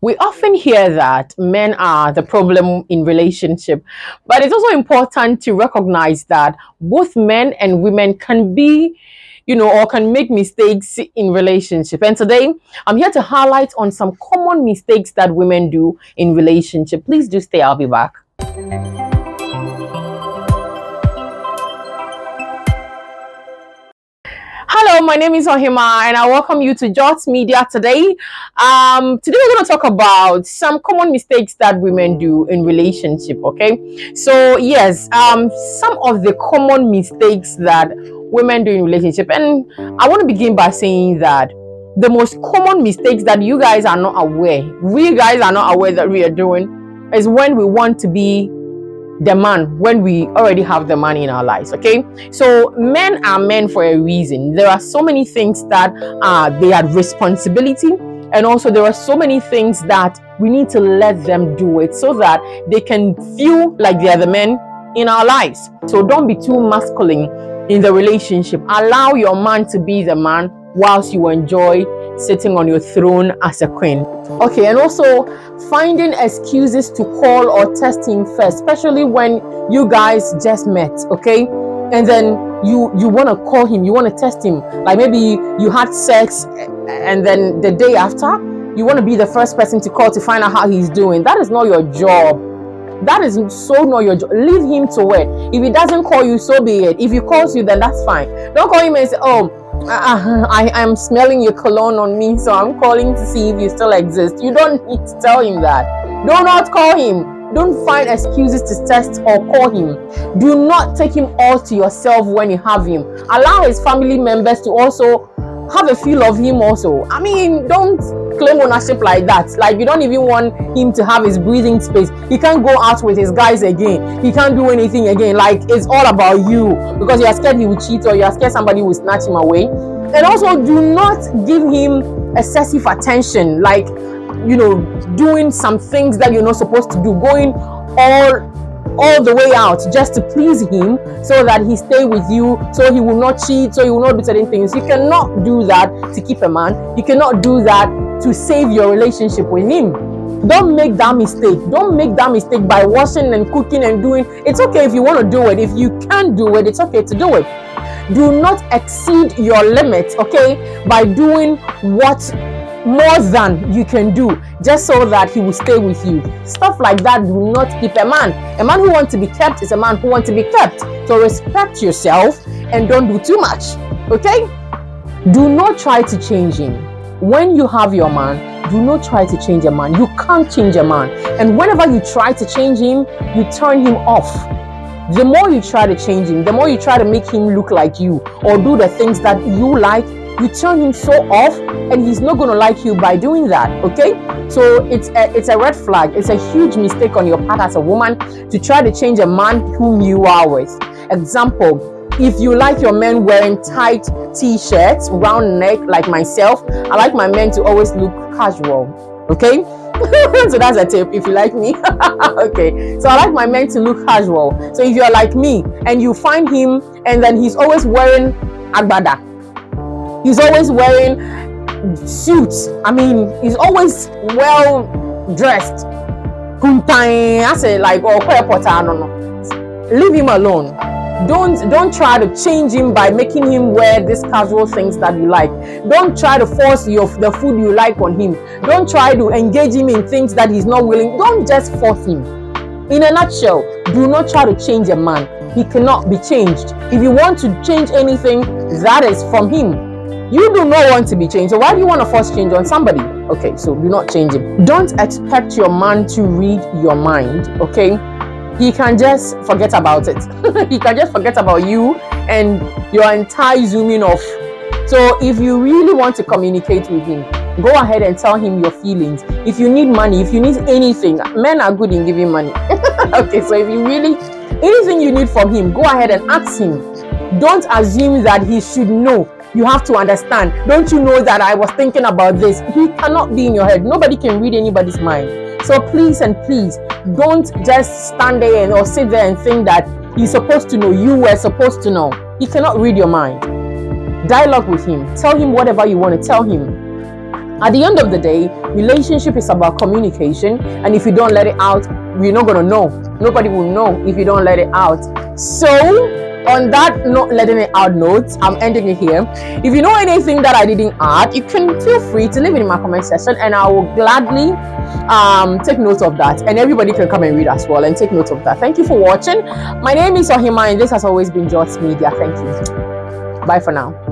We often hear that men are the problem in relationship, but it's also important to recognize that both men and women can be, or can make mistakes in relationship. And today, I'm here to highlight on some common mistakes that women do in relationship. Please do stay. I'll be back. Hello, my name is Ohima, and I welcome you to Jots Media today. Today we're going to talk about some common mistakes that women do in relationship. Okay, so yes, some of the common mistakes that women do in relationship, and I want to begin by saying that the most common mistakes that you guys are not aware, we guys are not aware that we are doing, is when we want to be the man when we already have the man in our lives. Okay, so men are men for a reason. There are so many things that they are responsibility, and also there are so many things that we need to let them do it so that they can feel like they are the men in our lives. So don't be too masculine in the relationship. Allow your man to be the man whilst you enjoy sitting on your throne as a queen. Okay, and also finding excuses to call or text him first, especially when you guys just met. Okay, and then you want to call him, you want to test him, like maybe you had sex, and then the day after you want to be the first person to call to find out how he's doing. That is not your job. That is so not your job. Leave him to it. If he doesn't call you, so be it. If he calls you, then that's fine. Don't call him and say, oh, I'm smelling your cologne on me, so I'm calling to see if you still exist. You don't need to tell him that. Do not call him. Don't find excuses to text or call him. Do not take him all to yourself when you have him. Allow his family members to also have a feel of him also. I mean, don't claim ownership like that. Like, you don't even want him to have his breathing space. He can't go out with his guys again. He can't do anything again. Like, it's all about you because you are scared he will cheat, or you are scared somebody will snatch him away. And also, do not give him excessive attention, like, doing some things that you're not supposed to do, going all the way out just to please him so that he stay with you, so he will not cheat, so he will not do certain things. You cannot do that to keep a man. You cannot do that to save your relationship with him. Don't make that mistake. Don't make that mistake by washing and cooking and doing. It's okay if you want to do it. If you can't do it, it's okay to do it. Do not exceed your limits, okay, by doing what more than you can do just so that he will stay with you. Stuff like that do not keep a man. A man who wants to be kept is a man who wants to be kept. So respect yourself and don't do too much, okay? Do not try to change him. When you have your man, do not try to change a man. You can't change a man. And whenever you try to change him, you turn him off. The more you try to change him, the more you try to make him look like you or do the things that you like, you turn him so off, and he's not going to like you by doing that. Okay, so it's a red flag. It's a huge mistake on your part as a woman to try to change a man whom you are with. Example, if you like your men wearing tight t-shirts, round neck like myself, I like my men to always look casual. Okay, so that's a tip if you like me. Okay, so I like my men to look casual. So if you're like me and you find him and then he's always wearing agbada, he's always wearing suits, I mean, he's always well dressed, I say, like, leave him alone. Don't try to change him by making him wear these casual things that you like. Don't try to force the food you like on him. Don't try to engage him in things that he's not willing. Don't just force him. In a nutshell, do not try to change a man. He cannot be changed. If you want to change anything, that is from him. You do not want to be changed, so why do you want to force change on somebody? Okay, so do not change him. Don't expect your man to read your mind, okay? He can just forget about it. He can just forget about you and your entire zooming off. So if you really want to communicate with him, go ahead and tell him your feelings. If you need money, if you need anything, men are good in giving money. Okay, so if you really, anything you need from him, go ahead and ask him. Don't assume that he should know. You have to understand. Don't you know that I was thinking about this? He cannot be in your head. Nobody can read anybody's mind. So please and please, don't just stand there or sit there and think that he's supposed to know. You were supposed to know. He cannot read your mind. Dialogue with him. Tell him whatever you want to tell him. At the end of the day, relationship is about communication, and if you don't let it out, you're not gonna know. Nobody will know if you don't let it out. So, on that not letting it out note, I'm ending it here. If you know anything that I didn't add, you can feel free to leave it in my comment section, and I will gladly take note of that. And everybody can come and read as well and take note of that. Thank you for watching. My name is Ohima, and this has always been Jots Media. Thank you. Bye for now.